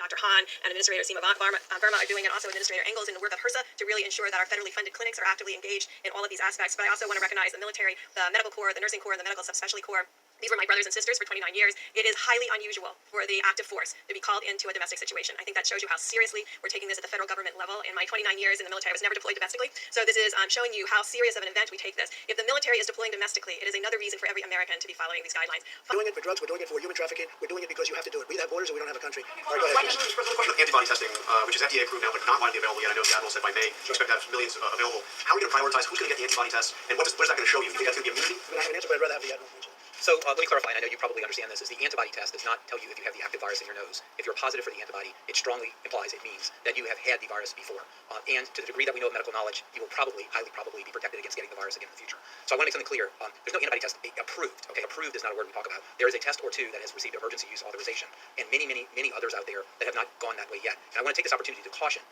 Dr. Hahn and Administrator Seema Verma are doing, and also Administrator Engels in the work of HRSA to really ensure that our federally funded clinics are actively engaged in all of these aspects. But I also want to recognize the military, the medical corps, the nursing corps, and the medical subspecialty corps. These were my brothers and sisters for 29 years. It is highly unusual for the active force to be called into a domestic situation. I think that shows you how seriously we're taking this at the federal government level. In my 29 years in the military, I was never deployed domestically. So this is showing you how serious of an event we take this. If the military is deploying domestically, it is another reason for every American to be following these guidelines. We're doing it for drugs. We're doing it for human trafficking. We're doing it because you have to do it. We have borders or we don't have a country. All right, go ahead. There's a question of antibody testing, which is FDA approved now, but not widely available yet. I know the Admiral said by May you expect to have millions available. How are you going to prioritize who's going to get the antibody test, and what is that going to show you? You think that's going to be immunity? I have an answer, but I'd rather have the Admiral mention. So let me clarify, and I know you probably understand this, is the antibody test does not tell you if you have the active virus in your nose. If you're positive for the antibody, it strongly implies, it means that you have had the virus before. And to the degree that we know of medical knowledge, you will probably, highly probably, be protected against getting the virus again in the future. So I want to make something clear. There's no antibody test approved. Okay, approved is not a word we talk about. There is a test or two that has received emergency use authorization, and many others out there that have not gone that way yet. And I want to take this opportunity to caution.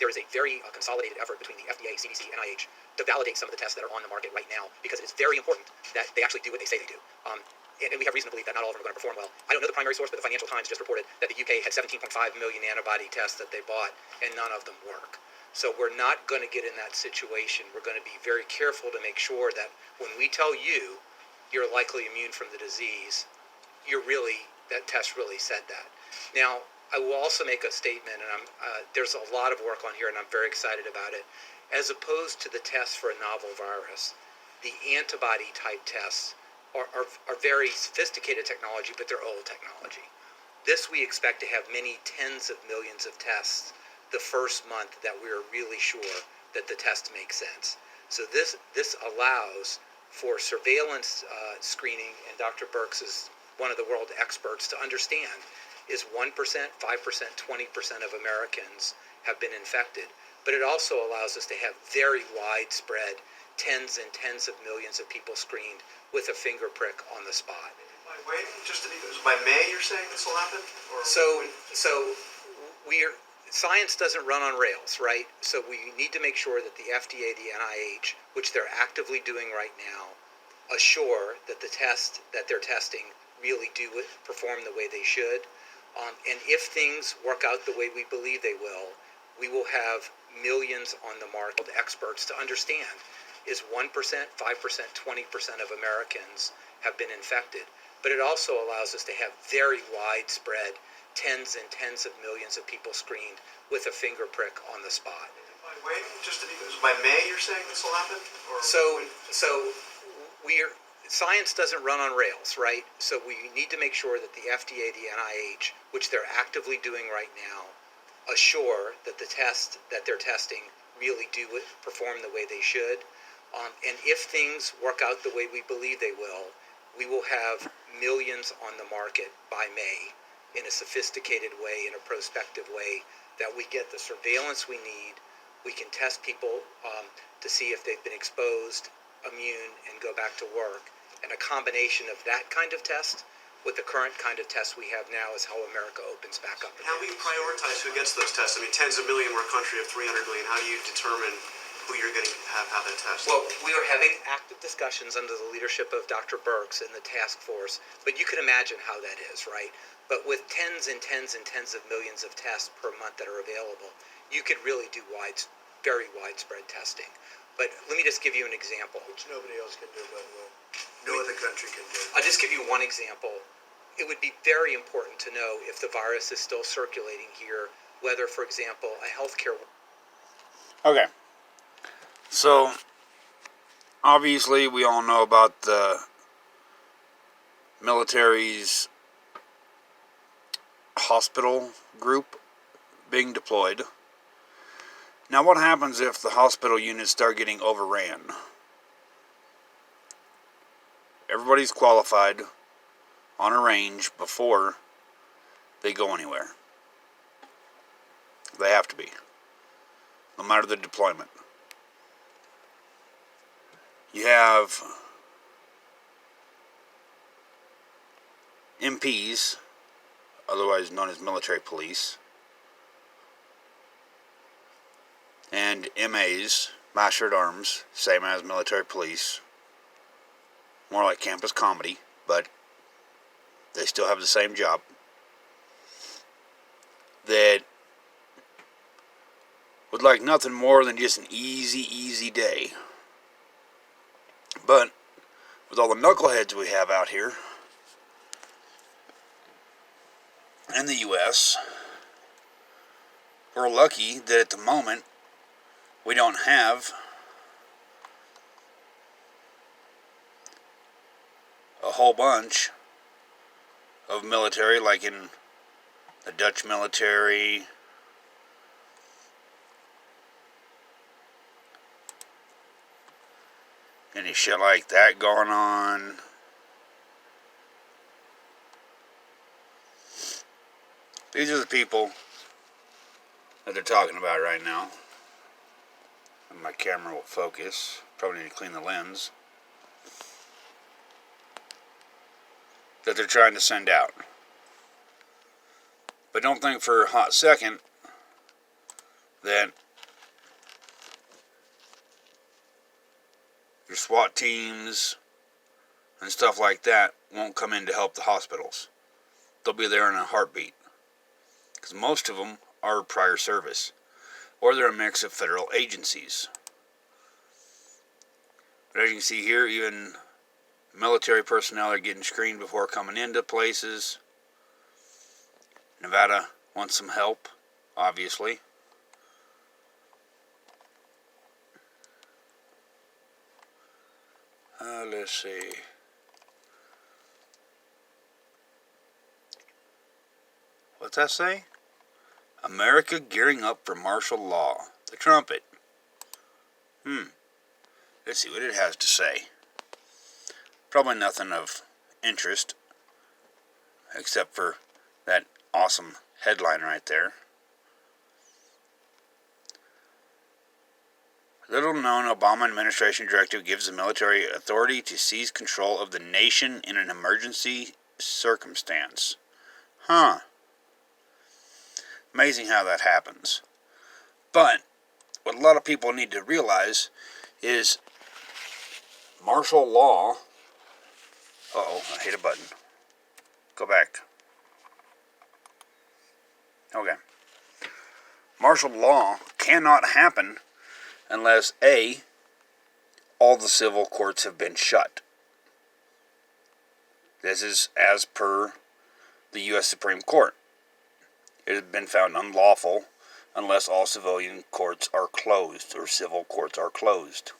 There is a very consolidated effort between the FDA, CDC, NIH to validate some of the tests that are on the market right now, because it's very important that they actually do what they say they do. And we have reason to believe that not all of them are going to perform well. I don't know the primary source, but the Financial Times just reported that the UK had 17.5 million antibody tests that they bought, and none of them work. So we're not going to get in that situation. We're going to be very careful to make sure that when we tell you you're likely immune from the disease, that test really said that. Now, I will also make a statement, and there's a lot of work on here, and I'm very excited about it. As opposed to the tests for a novel virus, the antibody type tests are very sophisticated technology, but they're old technology. This we expect to have many tens of millions of tests the first month that we're really sure that the test makes sense. So this allows for surveillance screening, and Dr. Birx is one of the world experts to understand, is 1%, 5%, 20% of Americans have been infected. But it also allows us to have very widespread tens and tens of millions of people screened with a finger prick on the spot. By May you're saying this will happen? Science doesn't run on rails, right? So we need to make sure that the FDA, the NIH, which they're actively doing right now, assure that the test that they're testing really do perform the way they should. And if things work out the way we believe they will, we will have millions on the market. Experts to understand is 1%, 5%, 20% of Americans have been infected. But it also allows us to have very widespread tens and tens of millions of people screened with a finger prick on the spot. By May you're saying this will happen? Science doesn't run on rails, right? So we need to make sure that the FDA, the NIH, which they're actively doing right now, assure that the test that they're testing really do perform the way they should. And if things work out the way we believe they will, we will have millions on the market by May in a sophisticated way, in a prospective way, that we get the surveillance we need. We can test people to see if they've been exposed, immune, and go back to work. And a combination of that kind of test with the current kind of tests we have now is how America opens back up. How do you prioritize who gets those tests? I mean, tens of million, we're a country of 300 million. How do you determine who you're going to have that test? Well, we are having active discussions under the leadership of Dr. Birx and the task force, but you can imagine how that is, right? But with tens and tens and tens of millions of tests per month that are available, you could really do very widespread testing. But let me just give you an example. Which nobody else can do, by the way. No other country can do. I'll just give you one example. It would be very important to know if the virus is still circulating here, whether, for example, a healthcare... Okay. So, obviously, we all know about the military's hospital group being deployed. Now, what happens if the hospital units start getting overran? Everybody's qualified on a range before they go anywhere. They have to be, no matter the deployment. You have MPs, otherwise known as military police, and MAs, master at arms, same as military police. More like campus comedy, but they still have the same job. They would like nothing more than just an easy day. But with all the knuckleheads we have out here in the U.S., we're lucky that at the moment we don't have a whole bunch of military like in the Dutch military, any shit like that going on. These are the people that they're talking about right now. And my camera will focus. Probably need to clean the lens. That they're trying to send out. But don't think for a hot second that your SWAT teams and stuff like that won't come in to help the hospitals. They'll be there in a heartbeat. Because most of them are prior service. Or they're a mix of federal agencies. But as you can see here, even military personnel are getting screened before coming into places. Nevada wants some help, obviously. Let's see. What's that say? America gearing up for martial law. The trumpet. Let's see what it has to say. Probably nothing of interest. Except for that awesome headline right there. Little known Obama administration directive gives the military authority to seize control of the nation in an emergency circumstance. Amazing how that happens. But what a lot of people need to realize is martial law. Uh-oh, I hit a button. Go back. Okay. Martial law cannot happen unless A, all the civil courts have been shut. This is as per the U.S. Supreme Court. It has been found unlawful unless all civilian courts are closed or civil courts are closed.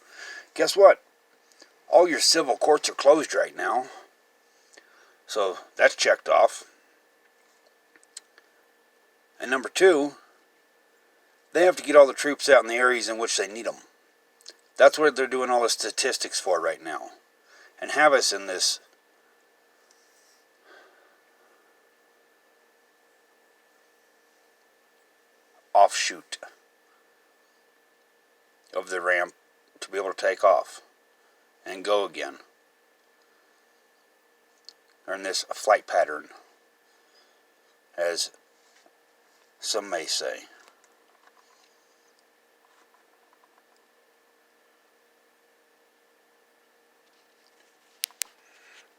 Guess what? All your civil courts are closed right now. So that's checked off. And number two, they have to get all the troops out in the areas in which they need them. That's what they're doing all the statistics for right now. And have us in this offshoot of the ramp to be able to take off and go again. Or in this flight pattern, as some may say.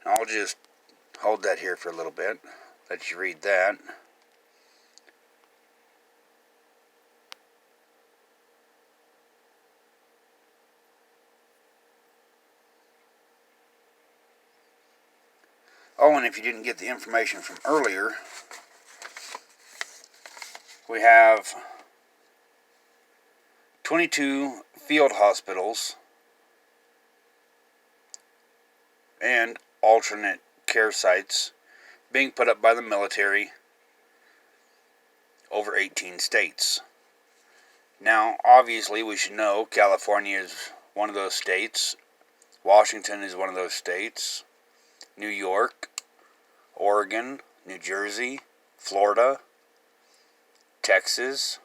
I'll just hold that here for a little bit, let you read that. Oh, and if you didn't get the information from earlier, we have 22 field hospitals and alternate care sites being put up by the military over 18 states. Now, obviously, we should know California is one of those states. Washington is one of those states. New York, Oregon, New Jersey, Florida, Texas.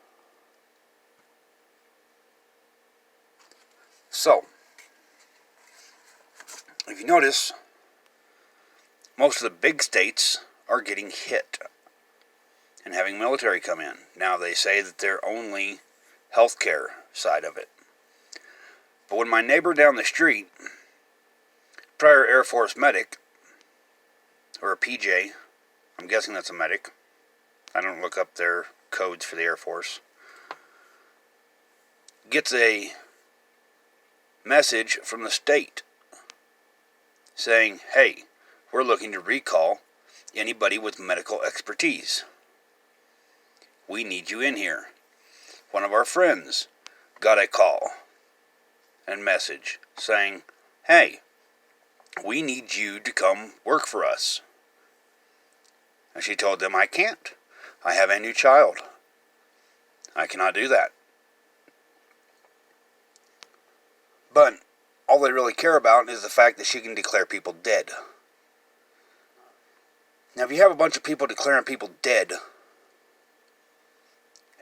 So, if you notice, most of the big states are getting hit and having military come in. Now, they say that they're only healthcare side of it. But when my neighbor down the street, prior Air Force medic, or a PJ, I'm guessing that's a medic. I don't look up their codes for the Air Force. gets a message from the state saying, hey, we're looking to recall anybody with medical expertise. We need you in here. One of our friends got a call and message saying, hey, we need you to come work for us. And she told them, I can't. I have a new child. I cannot do that. But all they really care about is the fact that she can declare people dead. Now, if you have a bunch of people declaring people dead,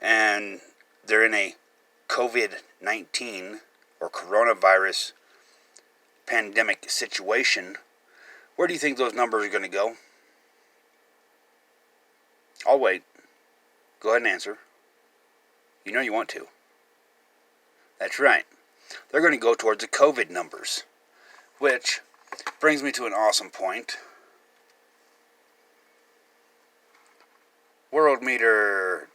and they're in a COVID-19 or coronavirus pandemic situation, where do you think those numbers are going to go? I'll wait. Go ahead and answer. You know you want to. That's right. They're going to go towards the COVID numbers. Which brings me to an awesome point. World meter.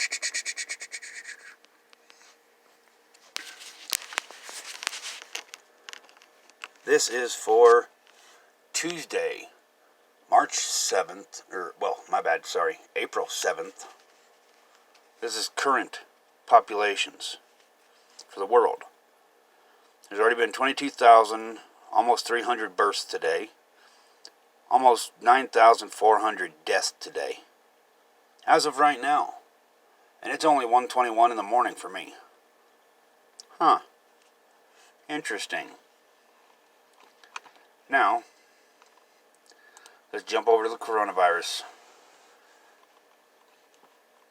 This is for Tuesday, March 7th, April 7th. This is current populations for the world. There's already been 22,000, almost 300 births today. Almost 9,400 deaths today. As of right now. And it's only 1:21 in the morning for me. Huh. Interesting. Now, let's jump over to the coronavirus.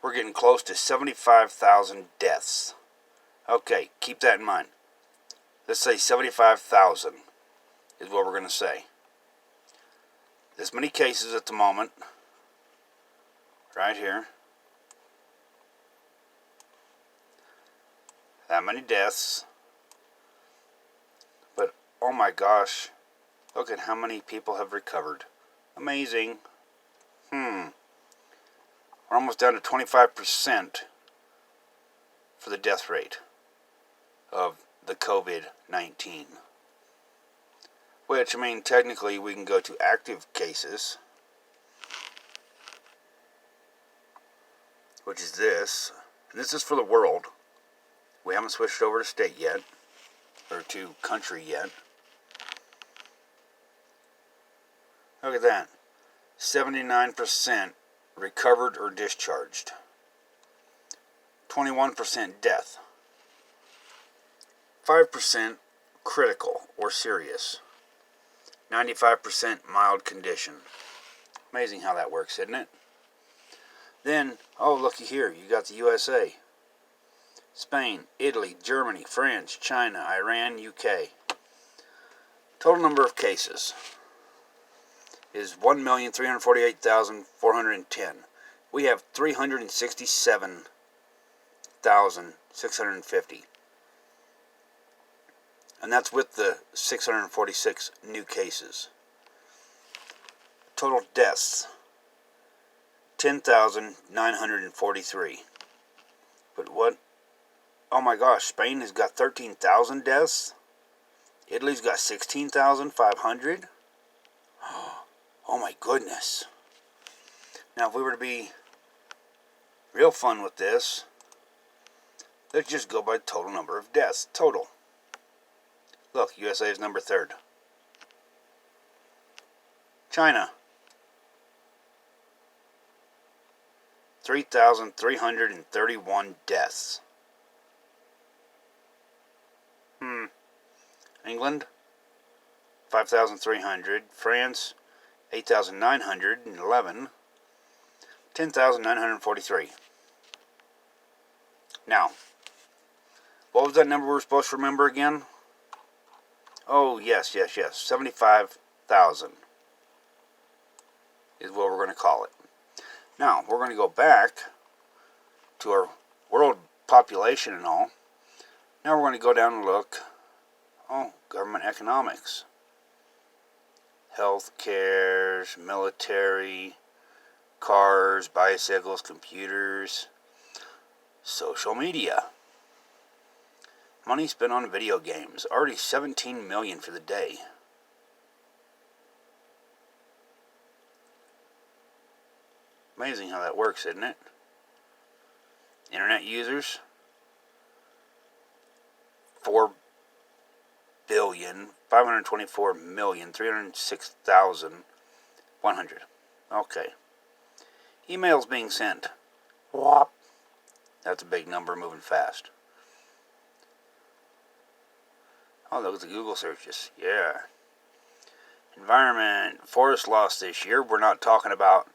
We're getting close to 75,000 deaths. Okay, keep that in mind. Let's say 75,000 is what we're going to say. This many cases at the moment. Right here. That many deaths. But, oh my gosh. Look at how many people have recovered. Amazing. We're almost down to 25% for the death rate of the COVID-19. Which, I mean, technically we can go to active cases. Which is this. And this is for the world. We haven't switched over to state yet. Or to country yet. Look at that. 79% recovered or discharged. 21% death. 5% critical or serious. 95% mild condition. Amazing how that works, isn't it? Then, oh, looky here. You got the USA. Spain, Italy, Germany, France, China, Iran, UK. Total number of cases is 1,348,410. We have 367,650. And that's with the 646 new cases. Total deaths, 10,943. But what? Oh my gosh, Spain has got 13,000 deaths. Italy's got 16,500. Oh my goodness. Now if we were to be real fun with this, let's just go by total number of deaths. Total. Look, USA is number 3rd. China. 3,331 deaths. England, 5,300. France, 8,911. 10,943. Now, what was that number we were supposed to remember again? Oh, yes. 75,000 is what we're going to call it. Now, we're going to go back to our world population and all. Now we're going to go down and look. Oh, government economics. Healthcare, military, cars, bicycles, computers, social media. Money spent on video games. Already 17 million for the day. Amazing how that works, isn't it? Internet users. 4,524,306,100. Okay. Emails being sent. Whop. That's a big number, moving fast. Oh, look at the Google searches. Yeah. Environment, forest loss this year. We're not talking about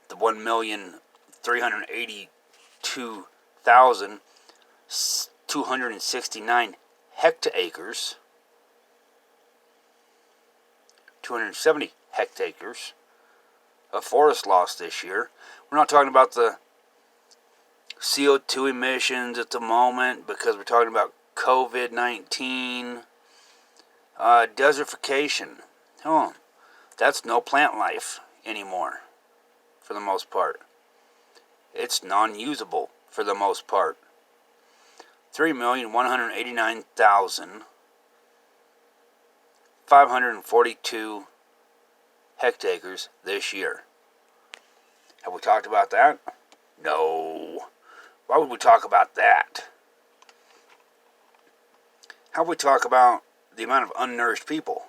the 1,382,269 hectaacres. 270 hectaacres of forest loss this year. We're not talking about the CO2 emissions at the moment because we're talking about COVID-19. Desertification. Oh, that's no plant life anymore, for the most part. It's non-usable, for the most part. 3,189,542 hectaacres this year. Have we talked about that? No. Why would we talk about that? How would we talk about the amount of unnourished people?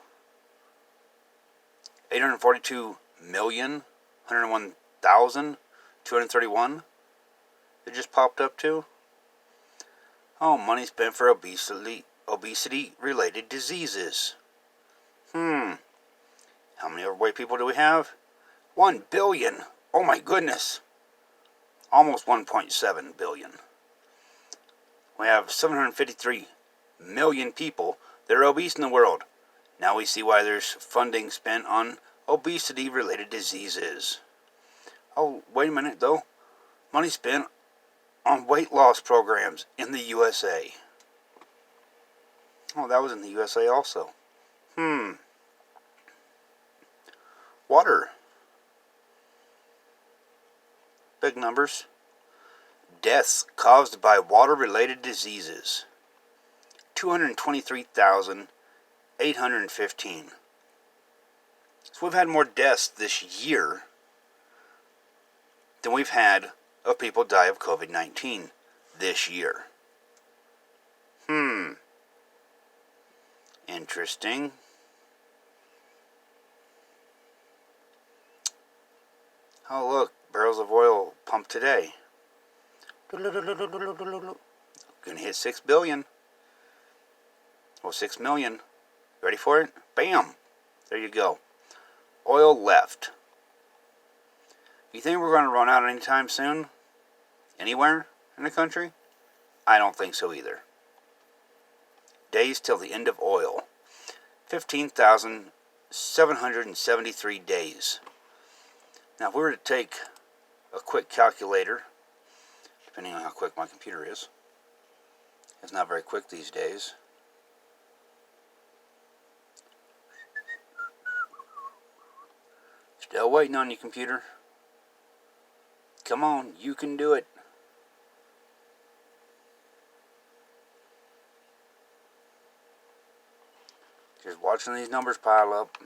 842,101,231. It just popped up to. Oh, money spent for obesity-related diseases. How many overweight people do we have? 1 billion. Oh my goodness. Almost 1.7 billion. We have 753 million people that are obese in the world. Now we see why there's funding spent on obesity-related diseases. Oh, wait a minute though. Money spent on weight loss programs in the USA. Oh, that was in the USA also. Water. Big numbers. Deaths caused by water-related diseases. 223,815. So we've had more deaths this year than we've had of people die of COVID-19 this year. Interesting. Oh, look, barrels of oil pumped today. Gonna hit 6 billion. Well, 6 million. Ready for it? Bam! There you go. Oil left. You think we're going to run out anytime soon? Anywhere in the country? I don't think so either. Days till the end of oil. 15,773 days. Now, if we were to take a quick calculator, depending on how quick my computer is, it's not very quick these days. Still waiting on you, computer. Come on, you can do it. Just watching these numbers pile up.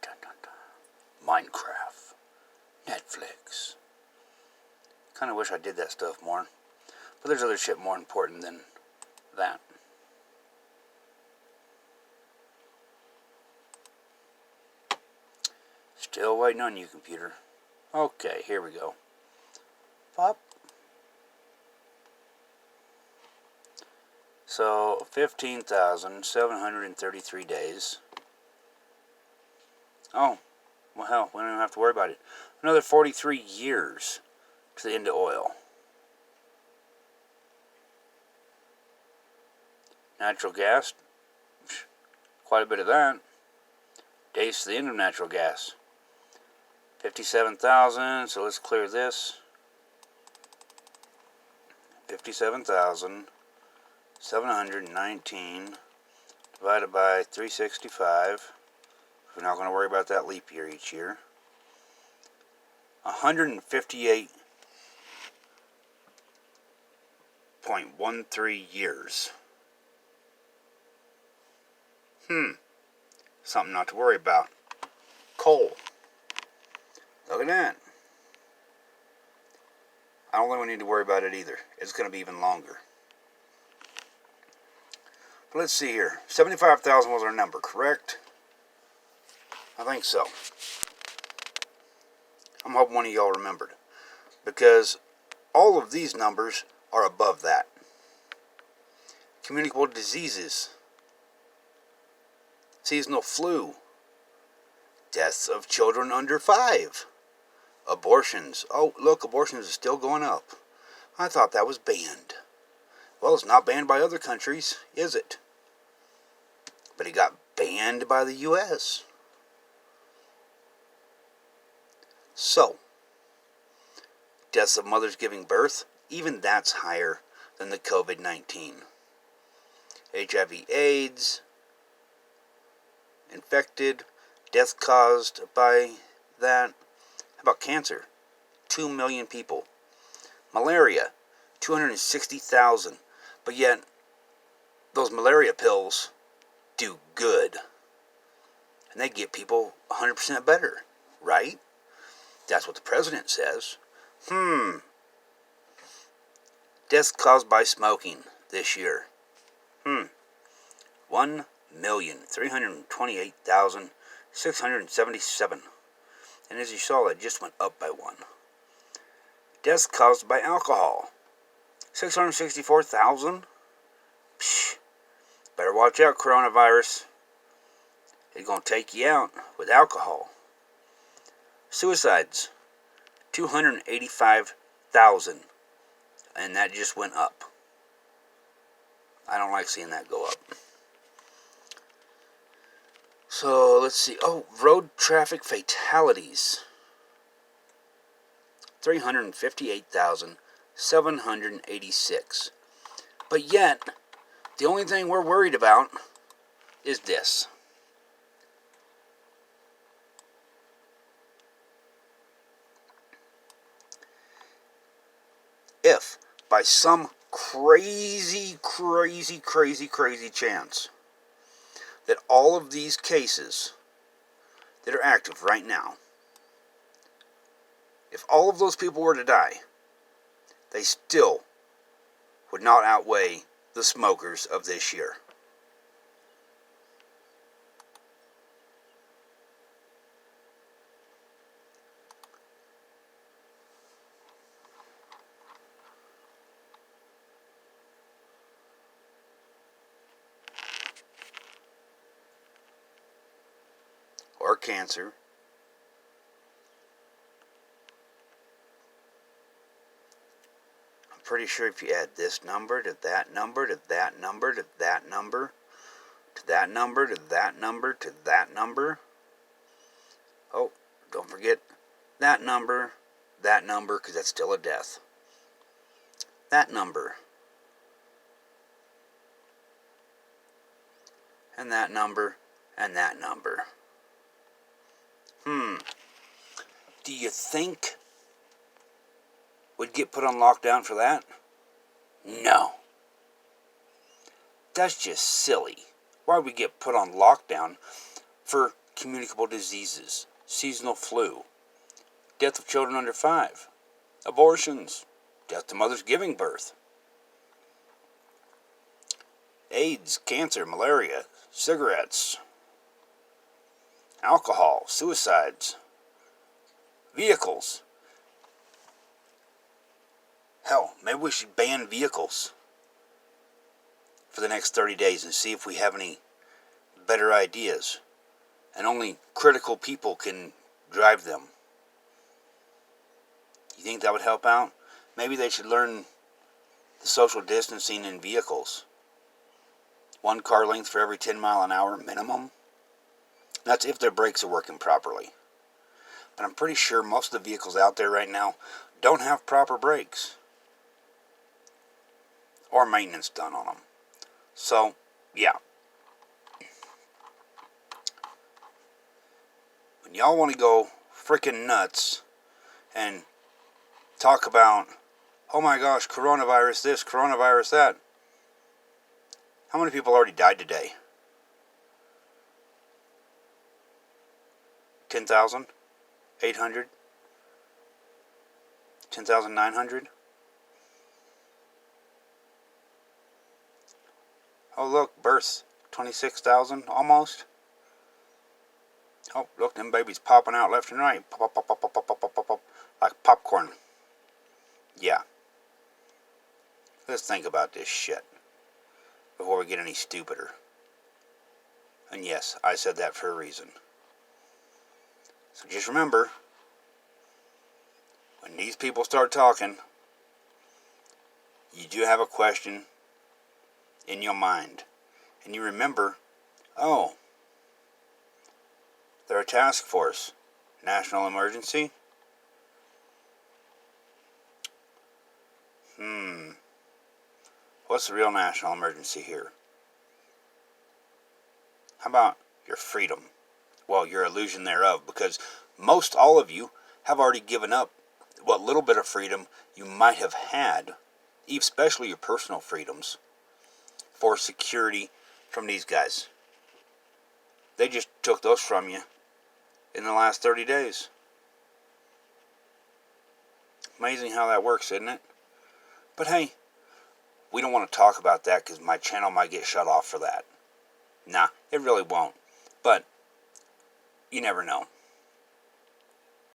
Dun, dun, dun. Minecraft. Netflix. Kind of wish I did that stuff more. But there's other shit more important than that. Still waiting on you, computer. Okay, here we go. Pop. So, 15,733 days. Oh, well, hell, we don't even have to worry about it. Another 43 years to the end of oil. Natural gas, quite a bit of that. Days to the end of natural gas. 57,000, so let's clear this. 57,719 divided by 365. We're not going to worry about that leap year each year. 158.6 8.13 years. Something not to worry about. Coal. Look at that. I don't think we need to worry about it either. It's going to be even longer. But let's see here. 75,000 was our number, correct? I think so. I'm hoping one of y'all remembered. Because all of these numbers are above that. Communicable diseases. Seasonal flu. Deaths of children under 5. Abortions. Oh, look, abortions is still going up. I thought that was banned. Well, it's not banned by other countries, is it? But it got banned by the U.S. So, deaths of mothers giving birth, even that's higher than the COVID-19. HIV/AIDS, infected, death caused by that. How about cancer? 2 million people. Malaria, 260,000. But yet, those malaria pills do good. And they get people 100% better, right? That's what the president says. Deaths caused by smoking this year. 1,328,677. And as you saw, it just went up by 1. Deaths caused by alcohol. 664,000. Better watch out, coronavirus. It's going to take you out with alcohol. Suicides. 285,000. And that just went up. I don't like seeing that go up. So, let's see. Oh, road traffic fatalities. 358,786. But yet, the only thing we're worried about is this. If, by some crazy chance, that all of these cases that are active right now, if all of those people were to die, they still would not outweigh the smokers of this year. Or cancer. I'm pretty sure if you add this number to that number to that number to that number to that number to that number to that number. Oh, don't forget that number, because that's still a death. That number. And that number, and that number. Do you think we'd get put on lockdown for that? No. That's just silly. Why would we get put on lockdown for communicable diseases, seasonal flu, death of children under 5, abortions, death to mothers giving birth, AIDS, cancer, malaria, cigarettes, alcohol, suicides, vehicles. Hell, maybe we should ban vehicles for the next 30 days and see if we have any better ideas. And only critical people can drive them. You think that would help out? Maybe they should learn the social distancing in vehicles. 1 car length for every 10 mile an hour minimum. That's if their brakes are working properly. But I'm pretty sure most of the vehicles out there right now don't have proper brakes. Or maintenance done on them. So, yeah. When y'all want to go freaking nuts and talk about oh my gosh, coronavirus this, coronavirus that. How many people already died today? 10,000? 800? 10,900? Oh look, births. 26,000 almost. Oh, look, them babies popping out left and right. Pop, pop, pop, pop, pop, pop, pop, pop, pop, like popcorn. Yeah. Let's think about this shit before we get any stupider. And yes, I said that for a reason. So just remember, when these people start talking, you do have a question in your mind. And you remember, oh, they're a task force. National emergency? What's the real national emergency here? How about your freedom? Well, your illusion thereof, because most all of you have already given up what little bit of freedom you might have had, especially your personal freedoms, for security from these guys. They just took those from you in the last 30 days. Amazing how that works, isn't it? But hey, we don't want to talk about that because my channel might get shut off for that. Nah, it really won't. But you never know.